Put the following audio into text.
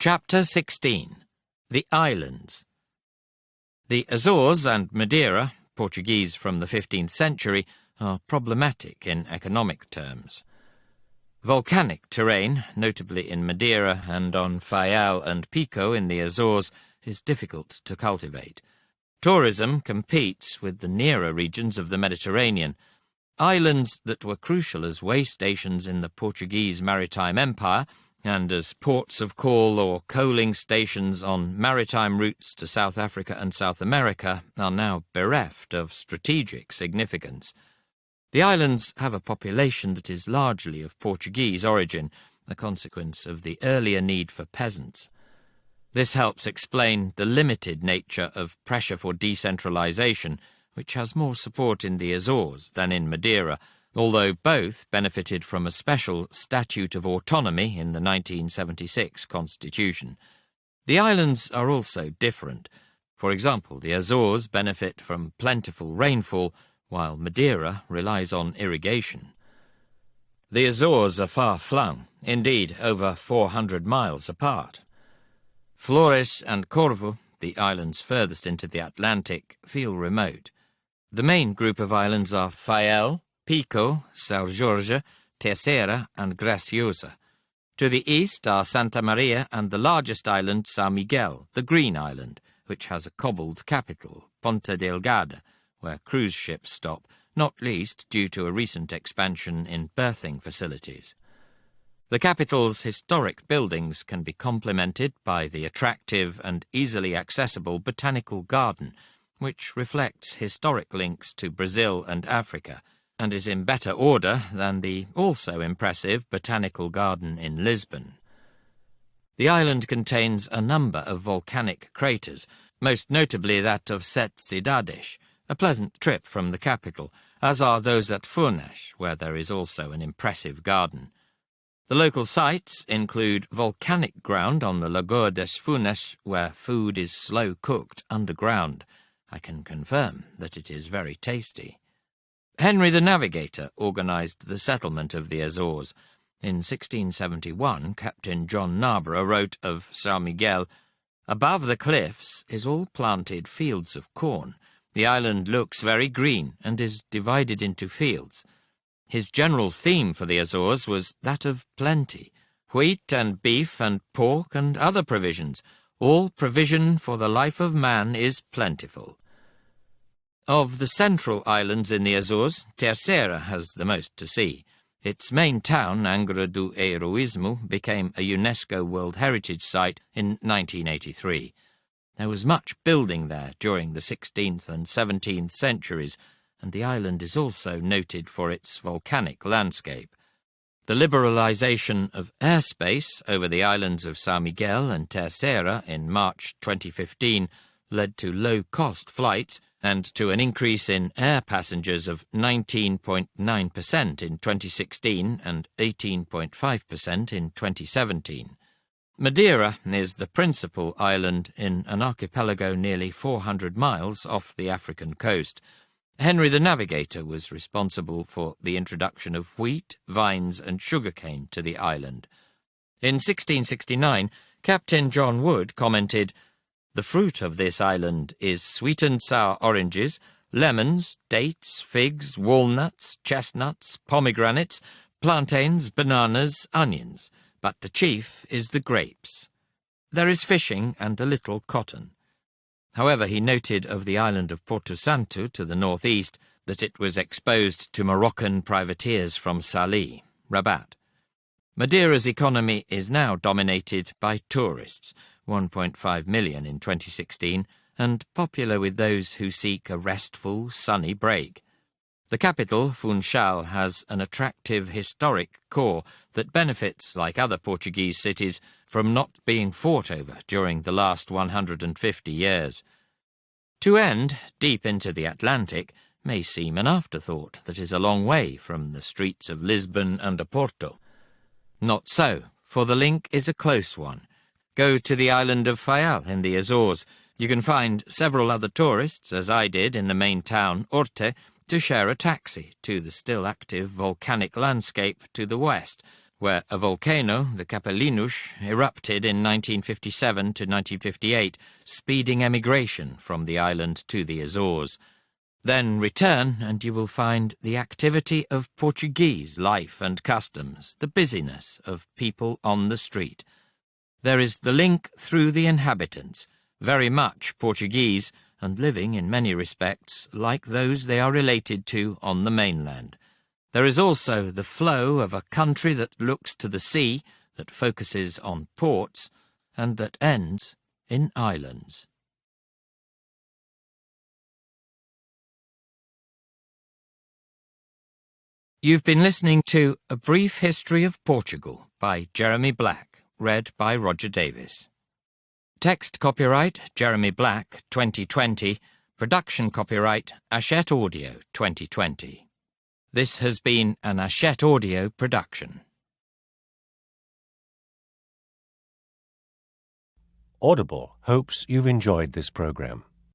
Chapter 16. The Islands. The Azores and Madeira, Portuguese from the 15th century, are problematic in economic terms. Volcanic terrain, notably in Madeira and on Faial and Pico in the Azores, is difficult to cultivate. Tourism competes with the nearer regions of the Mediterranean. Islands that were crucial as way stations in the Portuguese maritime empire and as ports of call or coaling stations on maritime routes to South Africa and South America are now bereft of strategic significance. The islands have a population that is largely of Portuguese origin, a consequence of the earlier need for peasants. This helps explain the limited nature of pressure for decentralization, which has more support in the Azores than in Madeira, although both benefited from a special Statute of Autonomy in the 1976 Constitution. The islands are also different. For example, the Azores benefit from plentiful rainfall, while Madeira relies on irrigation. The Azores are far-flung, indeed over 400 miles apart. Flores and Corvo, the islands furthest into the Atlantic, feel remote. The main group of islands are Faial, Pico, São Jorge, Terceira and Graciosa. To the east are Santa Maria and the largest island, São Miguel, the Green Island, which has a cobbled capital, Ponta Delgada, where cruise ships stop, not least due to a recent expansion in berthing facilities. The capital's historic buildings can be complemented by the attractive and easily accessible Botanical Garden, which reflects historic links to Brazil and Africa, and is in better order than the also impressive Botanical Garden in Lisbon. The island contains a number of volcanic craters, most notably that of Sete Cidades, a pleasant trip from the capital, as are those at Furnas, where there is also an impressive garden. The local sites include volcanic ground on the Lagoa das Furnas, where food is slow-cooked underground. I can confirm that it is very tasty. Henry the Navigator organised the settlement of the Azores. In 1671, Captain John Narborough wrote of São Miguel, "Above the cliffs is all planted fields of corn. The island looks very green and is divided into fields." His general theme for the Azores was that of plenty, wheat and beef and pork and other provisions. All provision for the life of man is plentiful. Of the central islands in the Azores, Terceira has the most to see. Its main town, Angra do Heroísmo, became a UNESCO World Heritage Site in 1983. There was much building there during the 16th and 17th centuries, and the island is also noted for its volcanic landscape. The liberalisation of airspace over the islands of São Miguel and Terceira in March 2015 led to low-cost flights and to an increase in air passengers of 19.9% in 2016 and 18.5% in 2017. Madeira is the principal island in an archipelago nearly 400 miles off the African coast. Henry the Navigator was responsible for the introduction of wheat, vines and sugarcane to the island. In 1669, Captain John Wood commented, "The fruit of this island is sweet and sour oranges, lemons, dates, figs, walnuts, chestnuts, pomegranates, plantains, bananas, onions, but the chief is the grapes. There is fishing and a little cotton." However, he noted of the island of Porto Santo to the northeast that it was exposed to Moroccan privateers from Salé, Rabat. Madeira's economy is now dominated by tourists, 1.5 million in 2016, and popular with those who seek a restful, sunny break. The capital, Funchal, has an attractive historic core that benefits, like other Portuguese cities, from not being fought over during the last 150 years. To end, deep into the Atlantic, may seem an afterthought that is a long way from the streets of Lisbon and Oporto. Not so, for the link is a close one. Go to the island of Faial in the Azores. You can find several other tourists, as I did in the main town, Orte, to share a taxi to the still active volcanic landscape to the west, where a volcano, the Capelinus, erupted in 1957 to 1958, speeding emigration from the island to the Azores. Then return and you will find the activity of Portuguese life and customs, the busyness of people on the street. There is the link through the inhabitants, very much Portuguese and living in many respects like those they are related to on the mainland. There is also the flow of a country that looks to the sea, that focuses on ports, and that ends in islands. You've been listening to A Brief History of Portugal by Jeremy Black, read by Roger Davis. Text copyright Jeremy Black 2020, production copyright Hachette Audio 2020. This has been an Hachette Audio production. Audible hopes you've enjoyed this program.